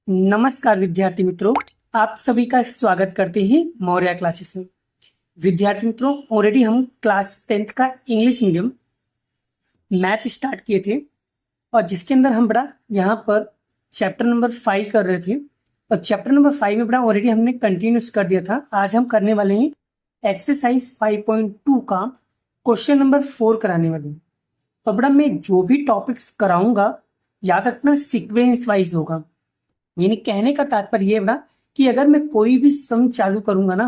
नमस्कार विद्यार्थी मित्रों, आप सभी का स्वागत करते हैं मौर्य क्लासेस में। विद्यार्थी मित्रों, ऑलरेडी हम क्लास 10th का इंग्लिश मीडियम मैथ स्टार्ट किए थे और जिसके अंदर हम बड़ा यहाँ पर चैप्टर नंबर 5 कर रहे थे और चैप्टर नंबर 5 में बड़ा ऑलरेडी हमने कंटिन्यूस कर दिया था। आज हम करने वाले हैं एक्सरसाइज 5.2 का क्वेश्चन नंबर 4 कराने वाले हैं। तो बड़ा मैं जो भी टॉपिक्स कराऊंगा याद रखना सीक्वेंस वाइज होगा। यानी कहने का तात्पर्य ये बड़ा कि अगर मैं कोई भी सम चालू करूंगा ना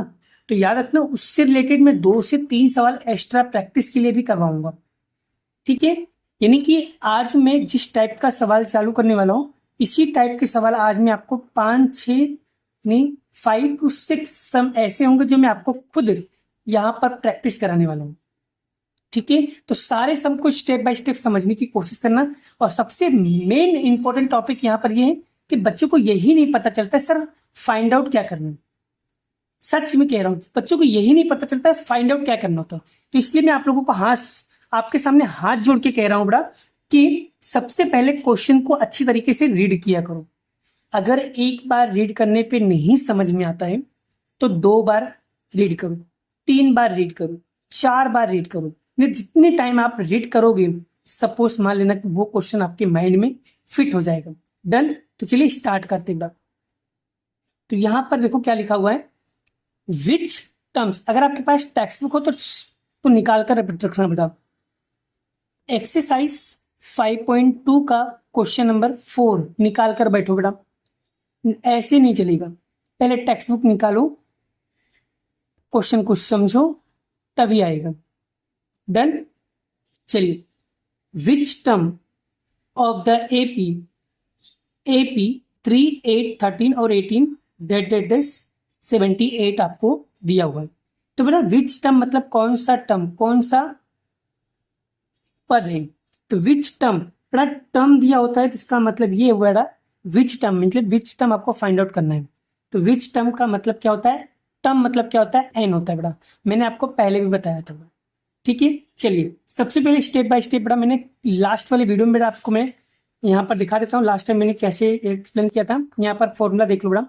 तो याद रखना उससे रिलेटेड मैं 2 से 3 सवाल एक्स्ट्रा प्रैक्टिस के लिए भी करवाऊंगा। ठीक है, यानी कि आज मैं जिस टाइप का सवाल चालू करने वाला हूँ इसी टाइप के सवाल आज मैं आपको 5-6 नहीं 5 to 6 सम ऐसे होंगे जो मैं आपको खुद यहाँ पर प्रैक्टिस कराने वाला हूँ। ठीक है, तो सारे सम को स्टेप बाय स्टेप समझने की कोशिश करना। और सबसे मेन इंपॉर्टेंट टॉपिक यहाँ पर ये है कि बच्चों को यही नहीं पता चलता है सर फाइंड आउट क्या करना है। सच में कह रहा हूं, बच्चों को यही नहीं पता चलता है फाइंड आउट क्या करना होता है। तो इसलिए मैं आप लोगों को आपके सामने हाथ जोड़ के कह रहा हूं बड़ा कि सबसे पहले क्वेश्चन को अच्छी तरीके से रीड किया करो। अगर एक बार रीड करने पे नहीं समझ में आता है तो 2 बार रीड करो, 3 बार रीड करो, 4 बार रीड करो। जितने टाइम आप रीड करोगे सपोज मान लेना कि वो क्वेश्चन आपके माइंड में फिट हो जाएगा। डन, तो चलिए स्टार्ट करते हैं। तो यहां पर देखो क्या लिखा हुआ है, विच टर्म्स। अगर आपके पास टेक्स्ट बुक हो तो निकाल कर रखना बेटा। एक्सरसाइज 5.2 का क्वेश्चन नंबर 4 निकाल कर बैठो बेटा, ऐसे नहीं चलेगा। पहले टेक्स्ट बुक निकालो, क्वेश्चन को समझो तभी आएगा। डन, चलिए। Which term of the AP 3, 8, 13 और 18 डेट 78 आपको दिया हुआ है। तो बेटा विच टर्म मतलब कौन सा टर्म, कौन सा पद है। तो विच टर्म, बड़ा टर्म दिया होता है तो इसका मतलब ये हुआ बेटा विच टर्म, मतलब विच टर्म आपको फाइंड आउट करना है। तो विच टर्म का मतलब क्या होता है, टर्म मतलब क्या होता है, एन होता है बेटा। मैंने आपको पहले भी बताया था। ठीक है, चलिए सबसे पहले स्टेप बाय स्टेप बड़ा मैंने लास्ट वाले वीडियो में आपको मैं यहाँ पर दिखा देता हूँ लास्ट टाइम मैंने कैसे एक्सप्लेन किया था। यहाँ पर फॉर्मूला देख लो बड़ा,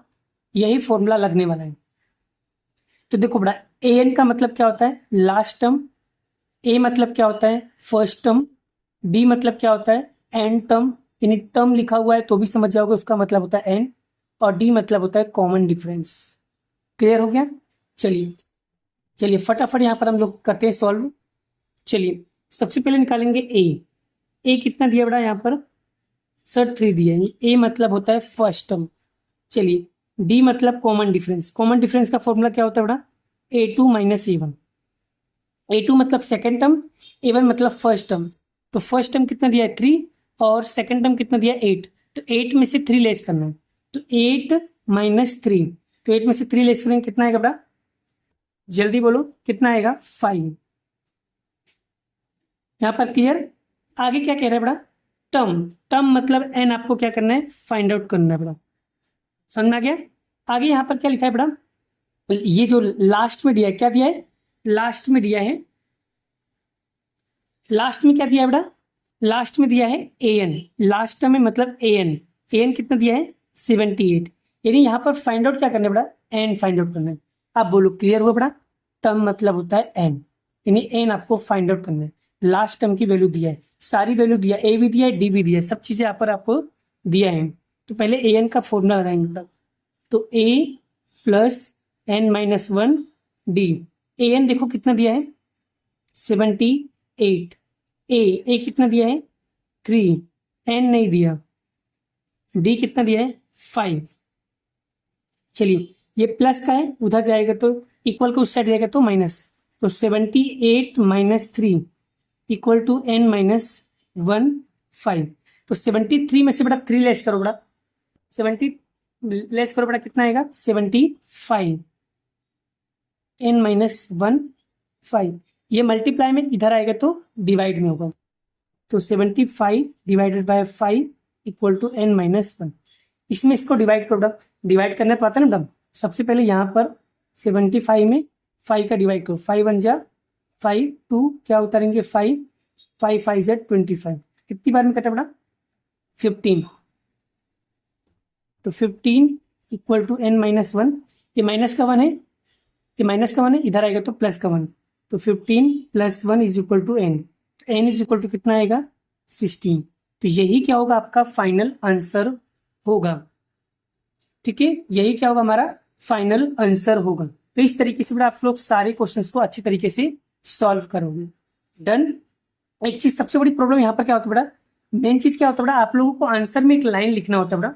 यही फॉर्मूला लगने वाला है। तो देखो बड़ा, ए एन का मतलब क्या होता है, लास्ट टर्म। ए मतलब क्या होता है, फर्स्ट टर्म। डी मतलब क्या होता है, एंड टर्म। यानी टर्म लिखा हुआ है तो भी समझ जाओगे उसका मतलब होता है एन। और डी मतलब होता है कॉमन डिफरेंस। क्लियर हो गया। चलिए चलिए फटाफट यहाँ पर हम लोग करते हैं सॉल्व। चलिए सबसे पहले निकालेंगे ए कितना दिया बड़ा यहाँ पर सर 3 दिया है। ए मतलब होता है फर्स्ट टर्म। चलिए डी मतलब कॉमन डिफरेंस। कॉमन डिफरेंस का फॉर्मूला क्या होता है बड़ा, A2 माइनस A1। A2 मतलब सेकेंड टर्म, A1 मतलब फर्स्ट टर्म। तो फर्स्ट टर्म कितना दिया है 3 और सेकेंड टर्म कितना दिया है 8। तो 8 में से 3 लेस करना है, तो 8 माइनस 3। तो 8 में से 3 लेस करेंगे कितना आएगा बड़ा, जल्दी बोलो कितना आएगा 5। यहाँ पर क्लियर। आगे क्या कह रहा है बड़ा, टर्म। टर्म मतलब एन आपको क्या करना है, फाइंड आउट करना है बड़ा। समझ में आ गया। आगे यहाँ पर क्या लिखा है बड़ा, ये जो लास्ट में दिया है, क्या दिया है लास्ट में दिया है, लास्ट में क्या दिया है बड़ा, लास्ट में दिया है ए एन। लास्ट में मतलब ए एन कितना दिया है 78। यानी यहाँ पर फाइंड आउट क्या करना है बड़ा, एन फाइंड आउट करना है। आप बोलो क्लियर हुआ बड़ा। टर्म मतलब होता है एन, यानी एन आपको फाइंड आउट करना है। लास्ट टर्म की वैल्यू दिया है, सारी वैल्यू दिया है, ए भी दिया है डी भी दिया है, सब चीजें यहाँ पर आपको दिया है। तो पहले ए एन का फॉर्मूला लगाएंगे। तो ए plus N minus 1 D. A N देखो कितना दिया है 78। ए कितना दिया है 3, एन नहीं दिया, डी कितना दिया है 5। चलिए ये प्लस का है उधर जाएगा तो इक्वल का उस साइड जाएगा तो माइनस। तो 78 minus 3 equal to n minus 1 5। तो 73 में से बड़ा 3 लेस करो बड़ा, 70 लेस करो बड़ा कितना आएगा 75। N minus 1 5। ये मल्टीप्लाई में इधर आएगा तो डिवाइड में होगा। तो 75 divided by 5 equal to n minus 1। इसमें इसको डिवाइड करो बड़ा, डिवाइड करने तो आता है ना बड़ा। सबसे पहले यहाँ पर 75 में 5 का डिवाइड करो, 5 1 जा 5, 2 क्या उतारेंगे 5, 5 5 Z 25। कितनी बार में कटा बड़ा 15। तो 15 equal to n minus one, ये माइनस का वन है, ये माइनस का वन है, इधर आएगा तो प्लस का वन, तो 15 plus one is equal to n, तो n इज इक्वल टू कितना आएगा 16। तो यही क्या होगा आपका फाइनल आंसर होगा। ठीक है, यही क्या होगा हमारा फाइनल आंसर होगा। तो इस तरीके से बेटा आप लोग सारे क्वेश्चंस को अच्छी तरीके से सॉल्व करोगे। डन। एक चीज सबसे बड़ी प्रॉब्लम यहाँ पर क्या होता है बेटा, मेन चीज क्या होता है बेटा, आप लोगों को आंसर में एक लाइन लिखना होता है बेटा।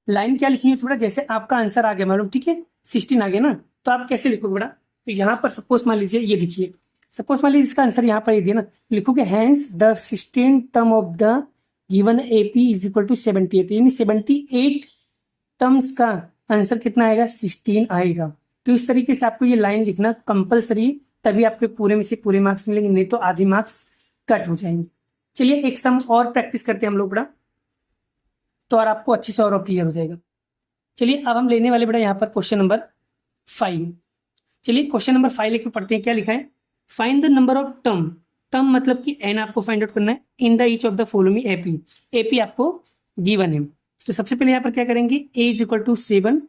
लाइन क्या लिखनी है बेटा, जैसे आपका आंसर आ गया मालूम, ठीक है 16 आ गया ना, तो आप कैसे लिखोगे बेटा, तो यहाँ पर सपोज मान लीजिए ये देखिए, सपोज मान लीजिए इसका आंसर यहाँ पर ये दिया ना, लिखोगे hence the 16 term of the given AP is equal to 78, यानी 78 टर्म्स का आंसर कितना आएगा 16 आएगा। तो इस तरीके से आपको ये लाइन लिखना कंपलसरी, तभी आपके पूरे में से पूरे मार्क्स मिलेंगे, नहीं तो आधे मार्क्स कट हो जाएंगे। चलिए एक सम और प्रैक्टिस करते हैं हम लोग बेटा, तो और आपको अच्छे से और क्लियर हो जाएगा। चलिए अब हम लेने वाले बेटा यहाँ पर क्वेश्चन नंबर 5। चलिए क्वेश्चन नंबर 5 लेके पढ़ते हैं। क्या लिखा है, find the number of term, term मतलब कि n आपको फाइंड आउट करना है, in the each of the following AP, AP आपको गिवन है। तो सबसे पहले यहाँ पर क्या करेंगे, a is equal to 7,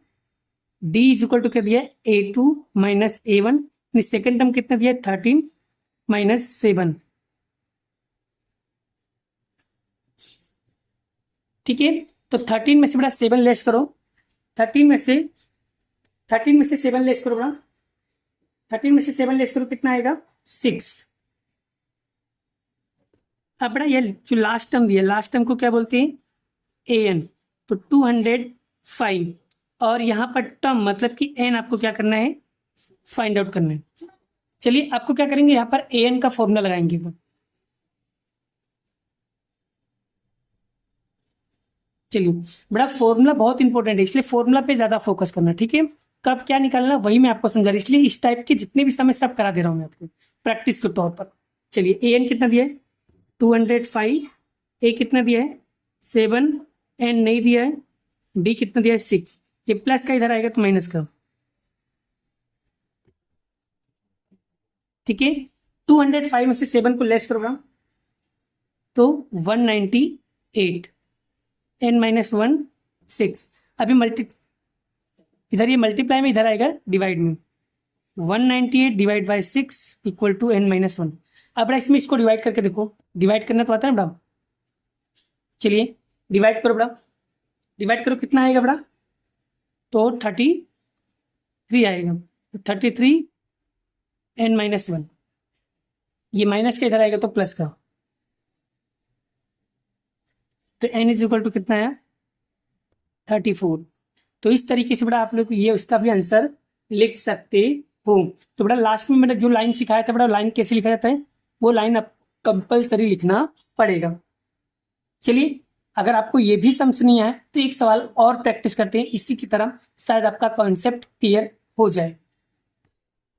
d is equal to क्या दिया है a2 minus a1, second term कितना दिया है 13 माइनस 7। ठीक है, तो 13 में से बड़ा 7 लेस करो, 13 में से 7 लेस करो बड़ा, 13 में से 7 लेस करो कितना आएगा 6। अब बड़ा ये जो लास्ट टर्म दिया, लास्ट टर्म को क्या बोलते हैं an, तो 205, और यहाँ पर टर्म मतलब कि n आपको क्या करना है फाइंड आउट करना है। चलिए आपको क्या करेंगे, यहाँ पर an का फॉर्मूला लगाएंगे। चलिए बड़ा फॉर्मूला बहुत इंपॉर्टेंट है, इसलिए फॉर्मूला पे ज्यादा फोकस करना। ठीक है, कब क्या निकालना वही मैं आपको समझा रही, इसलिए इस टाइप के जितने भी समय सब करा दे रहा हूँ मैं आपको प्रैक्टिस के तौर पर। चलिए an कितना दिया है 205, a कितना दिया है 7, n नहीं दिया है, d कितना दिया है 6, ये प्लस का इधर आएगा तो माइनस का। ठीक है, 205 में से 7 को लेस करोगा तो 198, n माइनस 1 6, अभी इधर ये मल्टीप्लाई में, इधर आएगा डिवाइड में, 198 divide by 6 equal to n minus 1। अब बड़ा इसमें इसको डिवाइड करके देखो, डिवाइड करना तो आता है ना बड़ा। चलिए डिवाइड करो बड़ा, डिवाइड करो कितना आएगा बड़ा, तो 33 आएगा, तो 33 n माइनस 1, ये माइनस का इधर आएगा तो प्लस का, तो n इज इक्वल टू कितना है 34। तो इस तरीके से बड़ा आप लोग ये उसका भी आंसर लिख सकते हो। तो बड़ा लास्ट में मैंने जो लाइन सिखाया था बड़ा, लाइन कैसे लिखा जाता है वो लाइन आप कंपलसरी लिखना पड़ेगा। चलिए अगर आपको ये भी समझ नहीं आया तो एक सवाल और प्रैक्टिस करते हैं, इसी की तरह शायद आपका कॉन्सेप्ट क्लियर हो जाए।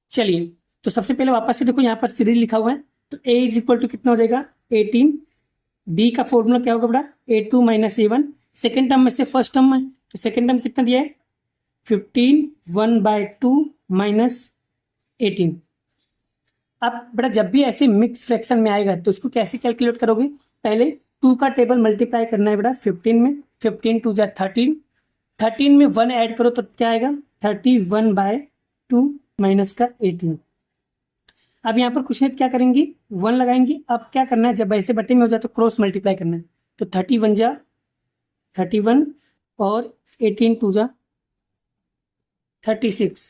चलिए तो सबसे पहले वापस से देखो, यहाँ पर सीरीज लिखा हुआ है, तो a इज इक्वल टू कितना हो जाएगा 18, d का फॉर्मूला क्या होगा बड़ा a2 minus a1, second term में से फर्स्ट टर्म है, तो सेकेंड टर्म कितना दिया है 15, 1/2 माइनस 18। अब बेटा जब भी ऐसे मिक्स फ्रैक्शन में आएगा तो उसको कैसे कैलकुलेट करोगे, पहले 2 का टेबल मल्टीप्लाई करना है बेटा 15 में, 15 2 जा 13, 13 में 1 ऐड करो तो क्या आएगा 31/2 माइनस का 18। अब यहाँ पर कुछ नहीं क्या करेंगे 1 लगाएंगे। अब क्या करना है, जब ऐसे बटे में हो जाए तो क्रॉस मल्टीप्लाई करना है, तो 31 जा 31 और 18 2 जा 36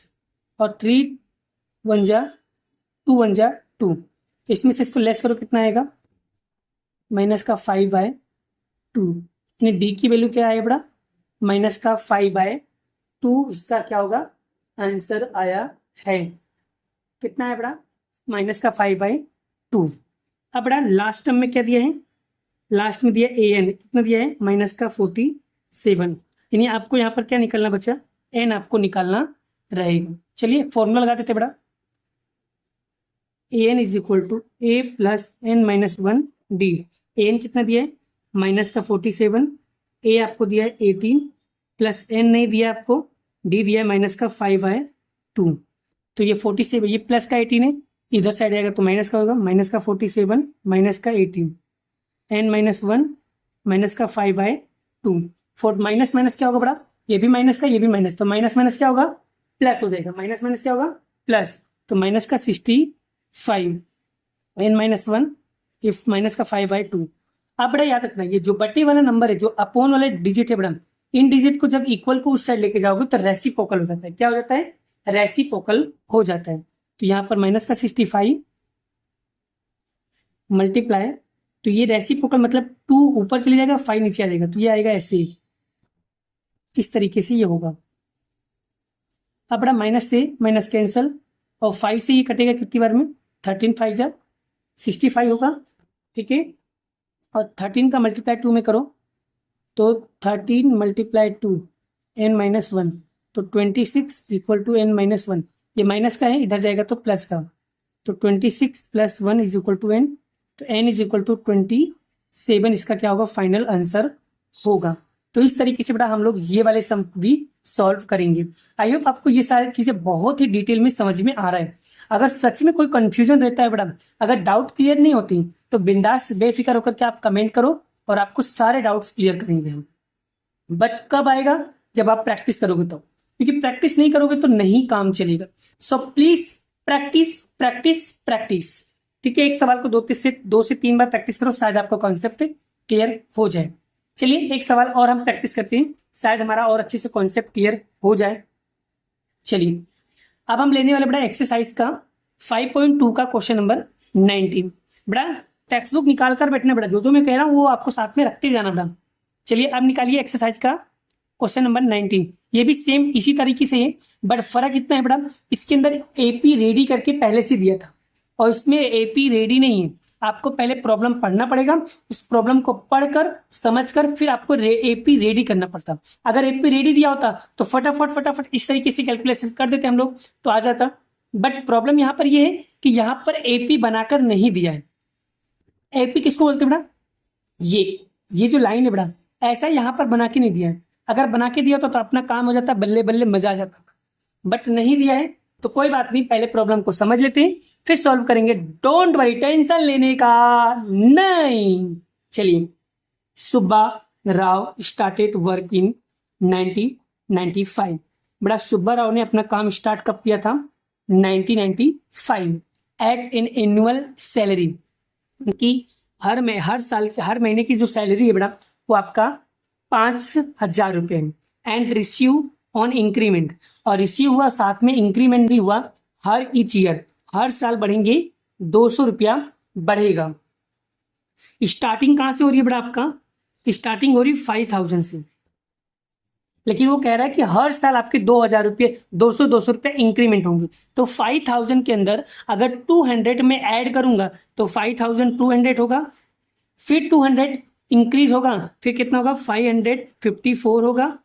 और 3 1 जा 2 1 जा 2, तो इसमें से इसको लेस करो कितना आएगा माइनस का 5/2, यानी डी की वैल्यू क्या आया बड़ा माइनस का 5/2, इसका क्या होगा आंसर आया है, कितना है बड़ा माइनस का 5/2। अब बड़ा लास्ट टर्म में क्या दिया है, लास्ट में दिया an कितना दिया है माइनस का 47, यानी आपको यहाँ पर क्या निकालना बच्चा n आपको निकालना रहेगा। चलिए फॉर्मूला लगा देते बड़ा, an is equal to a plus n minus 1 d, an कितना दिया है माइनस का 47, a आपको दिया है 18 प्लस n नहीं दिया आपको, d दिया है माइनस का 5/2, तो ये 47 ये प्लस का 18 है, इधर साइड आएगा तो माइनस का होगा, माइनस का 47 माइनस का 18, n माइनस 1 माइनस का 5/2, फोर माइनस माइनस क्या होगा बड़ा ये भी माइनस का, ये भी माइनस, तो माइनस माइनस क्या होगा, प्लस हो जाएगा, माइनस माइनस क्या होगा, प्लस। तो माइनस का 65 n माइनस 1, इफ माइनस का 5/2। अब बड़ा याद रखना, ये जो बटे वाला नंबर है, जो अपोन वाले डिजिट है बड़ा, इन डिजिट को जब इक्वल को उस साइड लेके जाओगे तो रेसिप्रोकल हो जाता है। क्या हो जाता है, रेसिप्रोकल हो जाता है। तो यहाँ पर माइनस का 65 मल्टीप्लाई, तो ये रेसिप्रोकल मतलब 2 ऊपर चले जाएगा, 5 नीचे आ जाएगा, तो ये आएगा ऐसे, इस तरीके से ये होगा। अब बड़ा माइनस से माइनस कैंसल, और 5 से ये कटेगा कितनी बार में, 13 5 जा 65 होगा, ठीक है। और 13 का मल्टीप्लाई 2 में करो तो 13 मल्टीप्लाई 2 n माइनस 1, तो 26 इक्वल टू n माइनस 1। ये माइनस का है, इधर जाएगा तो प्लस का, तो 26 plus 1 is equal to n, तो n इज इक्वल टू 27 इसका क्या होगा, फाइनल आंसर होगा। तो इस तरीके से बेटा हम लोग ये वाले सम भी सॉल्व करेंगे। आई होप आपको ये सारी चीजें बहुत ही डिटेल में समझ में आ रहा है। अगर सच में कोई कंफ्यूजन रहता है बेटा, अगर डाउट क्लियर नहीं होती, तो बिंदास बेफिक्र होकर के आप कमेंट करो और आपको सारे डाउट्स क्लियर करेंगे हम। बट कब आएगा, जब आप प्रैक्टिस करोगे तो, क्योंकि प्रैक्टिस नहीं करोगे तो नहीं काम चलेगा। So please practice practice practice, ठीक है। एक सवाल को 2 से 3 बार प्रैक्टिस करो, शायद आपको कॉन्सेप्ट क्लियर हो जाए। चलिए एक सवाल और हम प्रैक्टिस करते हैं, शायद हमारा और अच्छे से कॉन्सेप्ट क्लियर हो जाए। चलिए अब हम लेने वाले बड़ा एक्सरसाइज का 5.2 का क्वेश्चन नंबर 19। बड़ा टेक्स्ट बुक निकाल कर बैठना, बड़ा जो मैं कह रहा हूँ वो आपको साथ में रखते जाना बड़ा। चलिए अब निकालिए एक्सरसाइज का क्वेश्चन नंबर 19। ये भी सेम इसी तरीके से है, बट फर्क इतना है बड़ा, इसके अंदर एपी रेडी करके पहले से दिया था, और इसमें एपी रेडी नहीं है। आपको पहले प्रॉब्लम पढ़ना पड़ेगा, उस प्रॉब्लम को पढ़कर समझकर फिर आपको एपी रेडी करना पड़ता। अगर एपी रेडी दिया होता तो फटाफट फटाफट इस तरीके से कैलकुलेशन कर देते हम लोग, तो आ जाता। बट प्रॉब्लम यहाँ पर ये है कि यहाँ पर एपी बनाकर नहीं दिया है। एपी किसको बोलते हैं बेटा, ये जो लाइन है बेटा, ऐसा यहाँ पर बना के नहीं दिया है। अगर बना के दिया होता तो अपना काम हो जाता, बल्ले बल्ले मजा आ जाता। बट नहीं दिया है तो कोई बात नहीं, पहले प्रॉब्लम को समझ लेते हैं फिर सॉल्व करेंगे। डोंट वरी, टेंशन लेने का नहीं। चलिए, Subba Rao started work in 1995। बड़ा सुब्बा राव ने अपना काम स्टार्ट कब किया था, 1995। एट एन एनुअल सैलरी, उनकी हर साल हर महीने की जो सैलरी है बेटा वो आपका 5,000 रुपये। एंड रिसीव ऑन इंक्रीमेंट, और रिसीव हुआ साथ में इंक्रीमेंट भी हुआ हर ईच ईयर, हर साल बढ़ेंगे 200 रुपया बढ़ेगा। स्टार्टिंग कहां से हो रही है बेटा आपका, स्टार्टिंग हो रही 5,000 से, लेकिन वो कह रहा है कि हर साल आपके 2,000 रुपये 200 रुपये इंक्रीमेंट होंगे। तो 5,000 के अंदर अगर 200 में ऐड करूंगा तो 5,200 होगा, फिर 200 इंक्रीज होगा, फिर कितना होगा 554 होगा।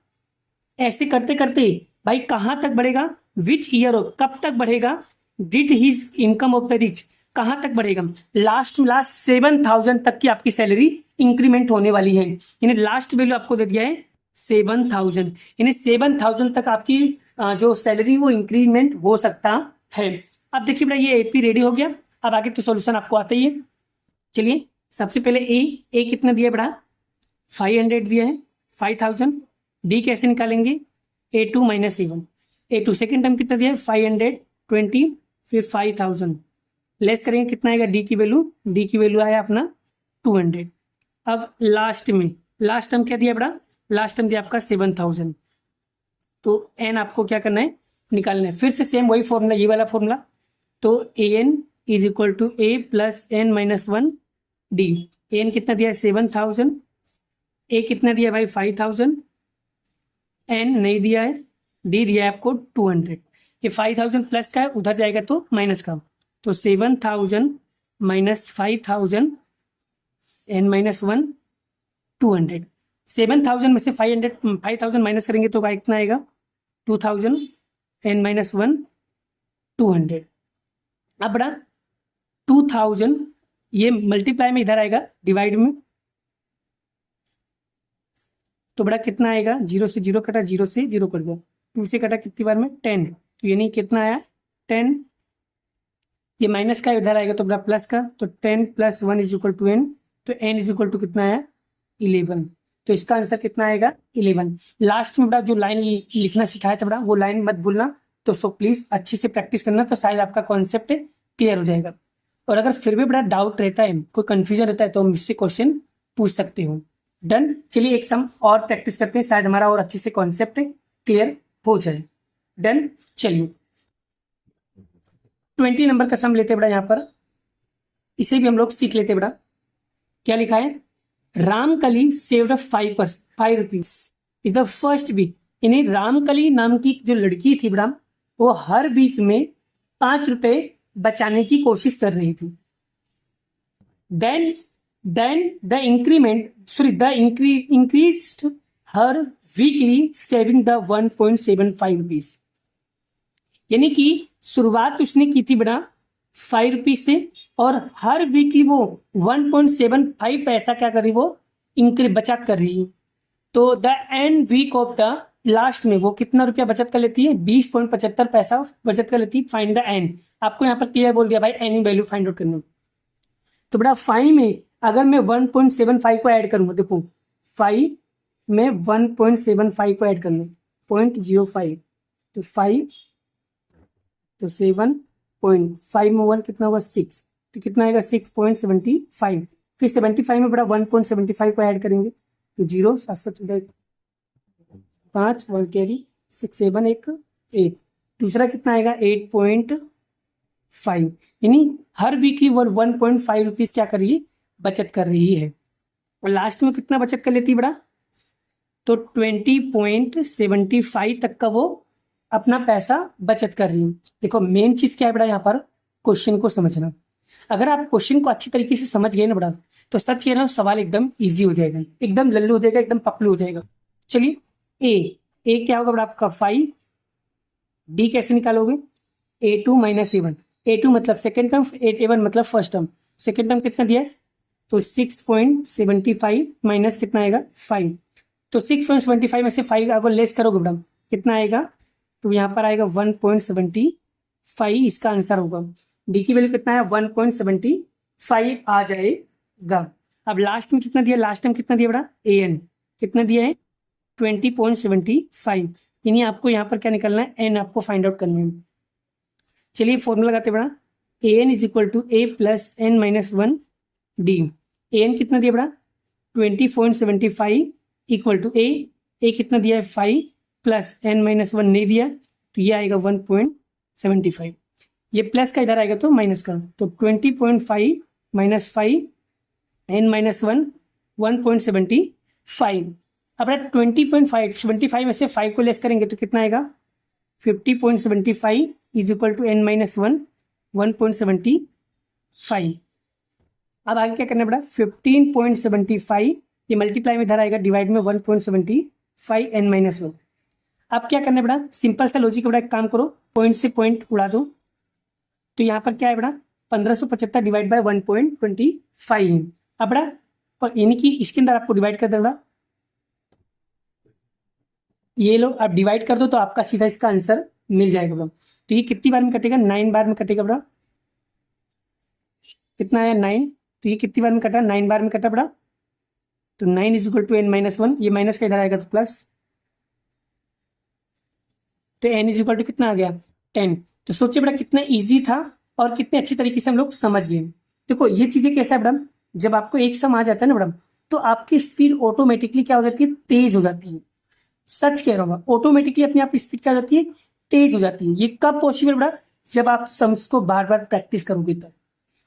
ऐसे करते करते भाई कहां तक बढ़ेगा, विच ईयर, कब तक बढ़ेगा, did his income of the rich, कहां तक बढ़ेगा, लास्ट टू लास्ट 7,000 तक की आपकी सैलरी इंक्रीमेंट होने वाली है। यानी लास्ट वैल्यू आपको दे दिया है 7,000, यानी 7,000 तक आपकी जो सैलरी वो इंक्रीमेंट हो सकता है। अब देखिए बेटा ये एपी रेडी हो गया, अब आगे तो सॉल्यूशन आपको आता ही है। चलिए सबसे पहले ए कितना दिया बेटा, 500 दिया है, 5,000। डी कैसे निकालेंगे, A2 minus A1। A2 second term कितना दिया है 520, फिर 5,000 लेस करेंगे कितना आएगा, डी की वैल्यू आया अपना 200। अब लास्ट टर्म क्या दिया बेटा, लास्ट टर्म दिया आपका 7,000। तो एन आपको क्या करना है, निकालना है। फिर से सेम वही फॉर्मूला, ये वाला फॉर्मूला, तो an is equal to a plus n minus 1 d. N कितना दिया है 7,000, ए कितना दिया है भाई 5,000, एन नहीं दिया है, डी दिया है आपको 200। ये 5,000 प्लस का है, उधर जाएगा तो माइनस का, तो 7,000 माइनस 5,000 एन माइनस 1 200। 7,000 में से 5,000 माइनस करेंगे तो कितना आएगा 2,000 एन माइनस 1 200। अब बड़ा 2,000 ये मल्टीप्लाई में इधर आएगा, डिवाइड में, तो बड़ा कितना आएगा, 0 से 0 कटा, 0 से 0 कट गया, 2 से कटा कितनी बार में 10, तो यानी कितना आया 10। ये माइनस का इधर आएगा तो बड़ा प्लस का, तो 10 plus 1 is equal to n, तो n इज इक्वल टू कितना आया 11। तो इसका आंसर कितना आएगा 11। लास्ट में बेटा जो लाइन लिखना सिखाया था बेटा वो लाइन मत भूलना, तो सो प्लीज अच्छे से प्रैक्टिस करना, तो शायद आपका कॉन्सेप्ट क्लियर हो जाएगा। और अगर फिर भी बड़ा डाउट रहता है, कोई कंफ्यूजन रहता है, तो मुझसे क्वेश्चन पूछ सकते हो। डन। चलिए एक सम और प्रैक्टिस करते हैं, शायद हमारा और अच्छे से कॉन्सेप्ट क्लियर हो जाए। डन। चलिए 20 नंबर का सम लेते हैं बड़ा, यहाँ पर इसे भी हम लोग सीख लेते बड़ा। क्या लिखा है, Ramkali saved 5 rupees is the first week. यानी रामकली नाम की जो लड़की थी बड़ा, वो हर वीक में 5 रुपए बचाने की कोशिश कर रही थी। Then the increased her weekly saving the 1.75 rupees. यानी कि शुरुआत उसने की थी बड़ा 5 रुपीज से, और हर वीकली वो 1.75 पैसा क्या कर रही, वो बचत कर रही है। तो the end week of the last में वो कितना रुपया बचत कर लेती है, 20.75 पैसा बचत कर लेती है। Find the n. आपको यहाँ पर क्लियर बोल दिया भाई, एन वैल्यू फाइंड आउट करना। तो बेटा 5 में अगर मैं 1.75 को ऐड करूंगा, देखो 5 में 1.75 को ऐड करना 0.05, तो 5 तो 7.5 में 1 कितना होगा 6, तो कितना आएगा 6.75। फिर 75 में बड़ा 1.75 को ऐड करेंगे, तो 0 7 7 5 1 कैरी 6 7 1 8। दूसरा कितना आएगा 8.5। यानी हर वीकली वो 1.5 रुपीज क्या कर रही है, बचत कर रही है। और लास्ट में कितना बचत कर लेती है बड़ा, तो 20.75 तक का वो अपना पैसा बचत कर रही है। देखो मेन चीज क्या है बड़ा, यहाँ पर क्वेश्चन को समझना। अगर आप क्वेश्चन को अच्छी तरीके से समझ गए ना बड़ा, तो सच कह रहा हूं सवाल एकदम इजी हो जाएगा, एकदम लल्लू हो जाएगा, एकदम पपलू हो जाएगा। चलिए ए क्या होगा बड़ा आपका 5, डी कैसे निकालोगे, A2 माइनस A1। A2 मतलब सेकेंड टर्म, A1 मतलब फर्स्ट टर्म। सेकेंड टर्म कितना दिया है, तो 6.75 माइनस कितना आएगा 5। तो 6.75 में से 5 आपको लेस करोगे बड़ा, कितना आएगा, तो यहाँ पर आएगा 1.75, इसका आंसर होगा। डी की वैल्यू कितना है 1.75 आ जाएगा। अब लास्ट में कितना दिया, लास्ट टाइम कितना दिया बड़ा, AN कितना दिया है 20.75। यानी आपको यहाँ पर क्या निकलना है, एन आपको फाइंड आउट करना है। चलिए फॉर्मूला लगाते बड़ा, AN is equal to A plus N minus 1 d. AN कितना दिया बड़ा 20.75 इक्वल टू A कितना दिया है 5 प्लस N माइनस 1 नहीं दिया, तो ये आएगा 1.75। ये प्लस का इधर आएगा तो माइनस का, तो 20.5 माइनस 5 N माइनस 1 1.75। अब 20.75 में से 5 को लेस करेंगे तो कितना आएगा 50.75 is equal to N minus 1 1.75। अब आगे क्या करना पड़ा, 15.75 ये मल्टीप्लाई में इधर आएगा, डिवाइड में 1.75 N माइनस 1। अब क्या करना पड़ा, सिंपल सा लॉजिक बड़ा, एक काम करो पॉइंट से पॉइंट उड़ा दो, तो यहाँ पर क्या है बड़ा 1575 डिवाइड बाय 1.25। अब बड़ा यानी कि इसके अंदर आपको डिवाइड कर देना, ये लो आप डिवाइड कर दो तो आपका सीधा इसका आंसर मिल जाएगा बड़ा। तो ये कितनी बार में कटेगा, 9 बार में कटेगा बड़ा। कितना आया 9, तो ये कितनी बार में कटा, 9 बार में कटा बड़ा। तो 9 is equal to N minus 1, ये माइनस का इधर आएगा तो प्लस, तो N इज इक्वल टू कितना आ गया 10। तो सोचिए बड़ा कितना ईजी था और कितने अच्छी तरीके से हम लोग समझ गए। देखो ये चीजें कैसा है बड़ा, जब आपको एक सम आ जाता है ना बड़ा, तो आपकी स्पीड ऑटोमेटिकली क्या हो जाती है, तेज हो जाती है। सच कह रहा हूँ, ऑटोमेटिकली अपने आप स्पीड क्या हो जाती है, तेज हो जाती है। ये कब पॉसिबल बड़ा, जब आप सम्स को बार बार प्रैक्टिस करोगे तब,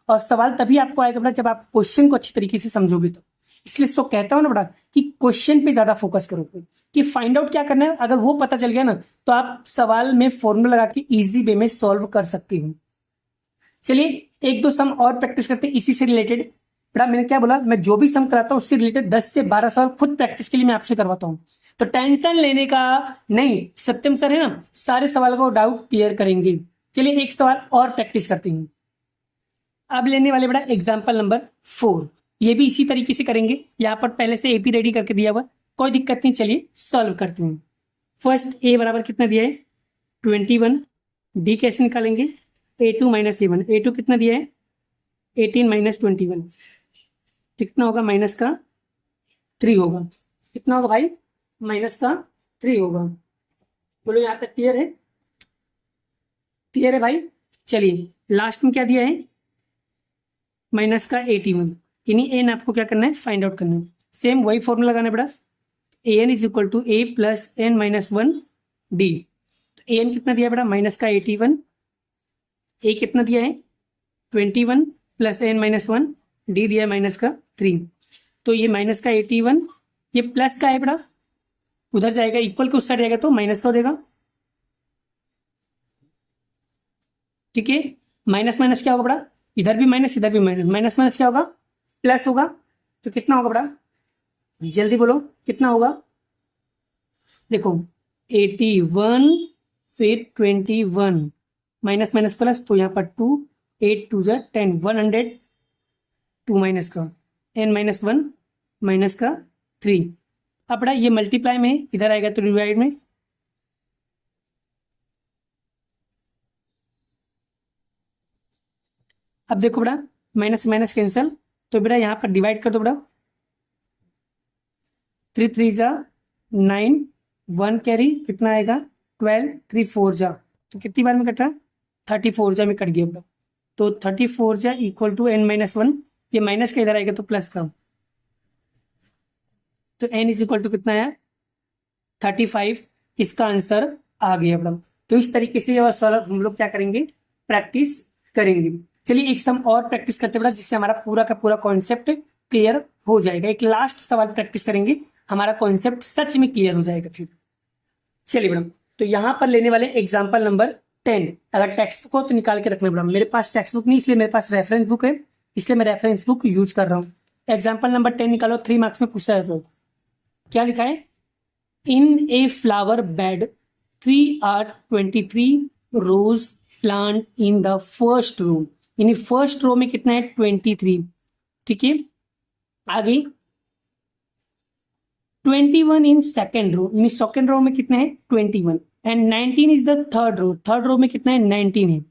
और सवाल तभी आपको आएगा बड़ा जब आप क्वेश्चन को अच्छी तरीके से समझोगे तब। इसलिए सो कहता हूँ ना बड़ा कि क्वेश्चन पे ज्यादा फोकस करोगे, कि फाइंड आउट क्या करना है, अगर वो पता चल गया ना तो आप सवाल में फॉर्मूला लगा के इजी वे में सॉल्व कर सकते हो। चलिए एक दो सम और प्रैक्टिस करते हैं इसी से रिलेटेड। बड़ा मैंने क्या बोला, मैं जो भी सम कराता हूँ उससे रिलेटेड 10 से 12 सवाल खुद प्रैक्टिस के लिए मैं आपसे करवाता हूँ, तो टेंशन लेने का नहीं। सत्यम सर है ना, सारे सवाल को डाउट क्लियर करेंगे। चलिए एक सवाल और प्रैक्टिस करते हैं। अब लेने वाले बड़ा एग्जाम्पल नंबर 4, ये भी इसी तरीके से करेंगे। यहाँ पर पहले से AP रेडी करके दिया हुआ, कोई दिक्कत नहीं। चलिए सॉल्व करते हैं। फर्स्ट A बराबर कितना दिया है 21, D कैसे निकालेंगे, A2 माइनस A1। A2 कितना दिया है 18 माइनस 21, तो कितना होगा माइनस का 3 होगा। कितना होगा भाई, -3 होगा। बोलो यहाँ तक क्लियर है? क्लियर है भाई? चलिए लास्ट में क्या दिया है, -81, यानी एन आपको क्या करना है, फाइंड आउट करना है। सेम वही फॉर्मूला लगाना पड़ा, A N is equal to A plus N minus one D. A N कितना दिया बेटा, -81, ए कितना दिया है 21 plus N minus one, D दिया है -3। तो ये -81, ये प्लस का है बेटा, उधर जाएगा इक्वल के उस साइड जाएगा तो माइनस का हो जाएगा। ठीक है, माइनस माइनस क्या होगा बेटा, इधर भी माइनस इधर भी माइनस, माइनस माइनस क्या होगा, प्लस होगा। तो कितना होगा बेटा, जल्दी बोलो कितना होगा। देखो 81 फिर 21 माइनस माइनस प्लस, तो यहाँ पर 2, 8 2 जा 10, 100, 2 माइनस का n माइनस वन माइनस का 3। अब बेटा ये मल्टीप्लाई में इधर आएगा तो डिवाइड में, अब देखो बेटा माइनस माइनस कैंसल, तो बेटा यहाँ पर डिवाइड कर दो बेटा, 3 3 जा 9, 1 कैरी कितना आएगा 12, 3 4 जा, तो कितनी बार में कट रहा, 34 जा में कट गया बेटा। तो 34 जा equal to n minus one, ये माइनस का इधर आएगा तो प्लस का, तो n इज इक्वल टू कितना है 35। इसका आंसर आ गया बेटा। तो इस तरीके से और सवाल हम लोग क्या करेंगे, प्रैक्टिस करेंगे। चलिए एक सम और प्रैक्टिस करते बेटा, जिससे हमारा पूरा का पूरा कॉन्सेप्ट क्लियर हो जाएगा। एक लास्ट सवाल प्रैक्टिस करेंगे, हमारा कॉन्सेप्ट सच में क्लियर हो जाएगा फिर। चलिए मैडम, तो यहाँ पर लेने वाले एग्जाम्पल नंबर 10। अगर टेक्स्ट बुक हो तो निकाल के रखना मैडम, मेरे पास टेक्स्ट बुक नहीं इसलिए मेरे पास रेफरेंस बुक है, इसलिए मैं रेफरेंस बुक यूज कर रहा हूँ। एग्जाम्पल नंबर 10 निकालो, 3 मार्क्स में पूछता है। तो क्या लिखा है, in a flower bed 3 are 23 rose plant in the first row, यानी फर्स्ट रो में कितना है 23। ठीक है, आगे 21 इन सेकेंड रो, यानी सेकेंड रो में कितना है 21, and 19 is the third row, third row में कितना है 19 है।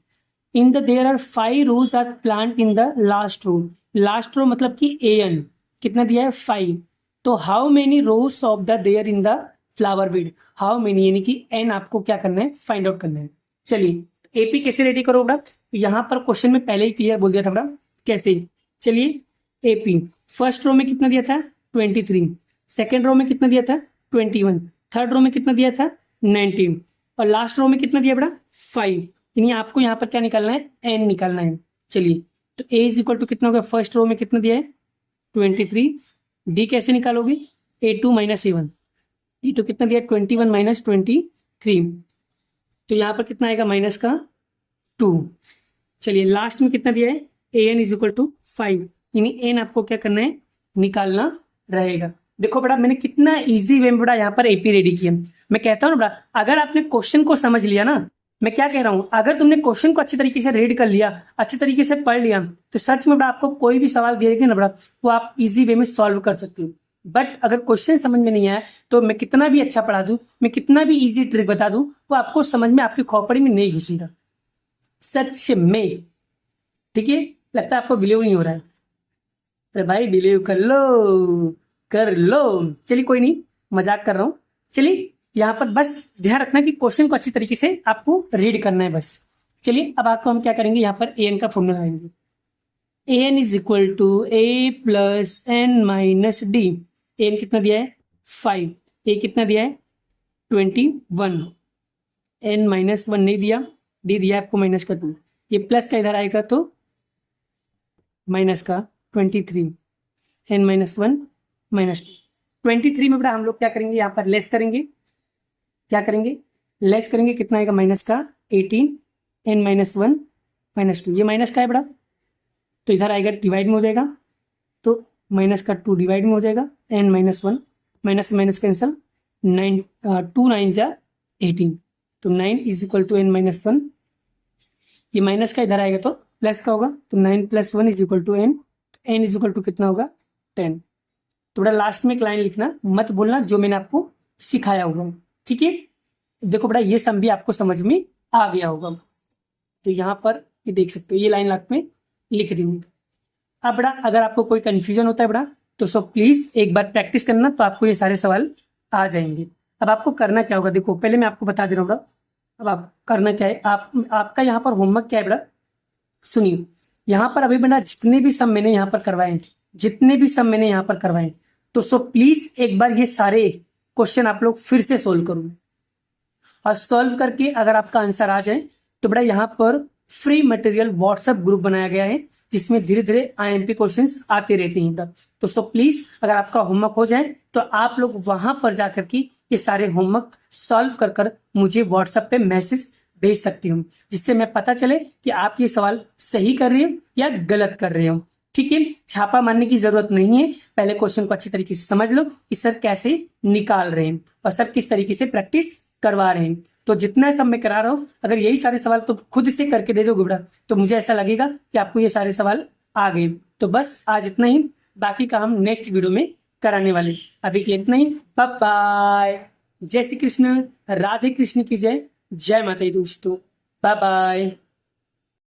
In the there are 5 rows are plant in the last row, last row मतलब कि एन कितना दिया है 5। तो how many rows of the there in the flower bed, how many यानी कि एन आपको क्या करना है, फाइंड आउट करना है। चलिए एपी कैसे रेडी करो बेटा, तो यहाँ पर क्वेश्चन में पहले ही क्लियर बोल दिया था बेटा कैसे। चलिए एपी फर्स्ट रो में कितना दिया था 23, सेकेंड रो में कितना दिया था 21, थर्ड रो में कितना दिया था 19, और लास्ट रो में कितना दिया बेटा 5, यानी आपको यहाँ पर क्या निकालना है, एन निकालना है। चलिए तो ए इज इक्वल टू कितना होगा, फर्स्ट रो में कितना दिया है 23, डी कैसे निकालोगे, A2 माइनस A1, E2 कितना दिया 21 माइनस 23, तो यहाँ पर कितना आएगा माइनस का 2। चलिए लास्ट में कितना दिया है, AN इज इक्वल टू 5, यानी एन आपको क्या करना है, निकालना रहेगा। देखो बेटा मैंने कितना इजी वे में बेटा यहाँ पर एपी रेडी किया। मैं कहता हूँ ना बेटा, अगर आपने क्वेश्चन को समझ लिया ना, मैं क्या कह रहा हूँ, अगर तुमने क्वेश्चन को अच्छी तरीके से रीड कर लिया, अच्छे तरीके से पढ़ लिया, तो सच में बेटा आपको कोई भी सवाल दिया जाएगा ना बेटा, वो आप इजी वे में सॉल्व कर सकते हो। बट अगर क्वेश्चन समझ में नहीं आया तो मैं कितना भी अच्छा पढ़ा दूं, मैं कितना भी इजी ट्रिक बता दूं, वो आपको समझ में आपकी खोपड़ी में नहीं घुसेगा सच में। ठीक है, लगता है आपको बिलीव नहीं हो रहा है, अरे भाई बिलीव कर लो कर लो। चलिए कोई नहीं, मजाक कर रहा हूँ। चलिए यहाँ पर बस ध्यान रखना कि क्वेश्चन को अच्छी तरीके से आपको रीड करना है बस। चलिए अब आपको हम क्या करेंगे, यहाँ पर एन का फॉर्मूला लगाएंगे, n is equal to A plus N minus d. N कितना दिया है 5, ए कितना दिया है 21, एन माइनस वन नहीं दिया, डी दिया आपको माइनस का 2, ये प्लस का इधर आएगा तो माइनस का 23, एन माइनस वन माइनस 23 में बेटा हम लोग क्या करेंगे, यहाँ पर लेस करेंगे, क्या करेंगे लेस करेंगे, कितना आएगा माइनस का 18, एन माइनस वन माइनस 2, ये माइनस का है बेटा तो इधर आएगा डिवाइड में हो जाएगा, तो माइनस का 2 डिवाइड में हो जाएगा, n minus one minus minus cancel, 9 2 9 जा 18, तो 9 is equal to n minus one, ये माइनस का इधर आएगा तो प्लस का होगा, तो 9 plus 1 is equal to n, n is equal to कितना होगा 10। तो बेटा लास्ट में एक लाइन लिखना, मत बोलना जो मैंने आपको सिखाया होगा। ठीक है, देखो बेटा ये सम भी आपको समझ में आ गया होगा, तो यहाँ पर ये देख सकते हो, ये लाइन लास्ट में लिख देंगे। अब बेटा अगर आपको कोई कंफ्यूजन होता है बेटा तो सो प्लीज एक बार प्रैक्टिस करना, तो आपको ये सारे सवाल आ जाएंगे। अब आपको करना क्या होगा, देखो पहले मैं आपको बता दे रहा हूँ बेटा। अब आप करना क्या है, आपका यहाँ पर होमवर्क क्या है बेटा, सुनिए। यहाँ पर अभी बेटा जितने भी सम मैंने यहाँ पर करवाए हैं, जितने भी सम मैंने यहाँ पर करवाए हैं, तो सो प्लीज एक बार ये सारे क्वेश्चन आप लोग फिर से सोल्व करो, और सॉल्व करके अगर आपका आंसर आ जाए तो बेटा यहाँ पर फ्री मटेरियल व्हाट्सएप ग्रुप बनाया गया है, जिसमें धीरे धीरे आईएमपी क्वेश्चंस आते रहते हैं बेटा। तो सो प्लीज अगर आपका होमवर्क हो जाए तो आप लोग वहां पर जाकर के ये सारे होमवर्क सॉल्व कर कर मुझे व्हाट्सएप पे मैसेज भेज सकती हूँ, जिससे मैं पता चले कि आप ये सवाल सही कर रहे हो या गलत कर रहे हो। ठीक है, छापा मारने की जरूरत नहीं है, पहले क्वेश्चन को अच्छी तरीके से समझ लो कि सर कैसे निकाल रहे हैं और सर किस तरीके से प्रैक्टिस करवा रहे हैं। तो जितना सब मैं करा रहा हूँ, अगर यही सारे सवाल तो खुद से करके दे दोगे बेटा, तो मुझे ऐसा लगेगा कि आपको ये सारे सवाल आ गए। तो बस आज इतना ही, बाकी का हम नेक्स्ट वीडियो में कराने वाले। अभी के लिए इतना ही, बाय बाय। जय श्री कृष्ण, राधे कृष्ण की जय, जय माता दी दोस्तों, बाय बाय।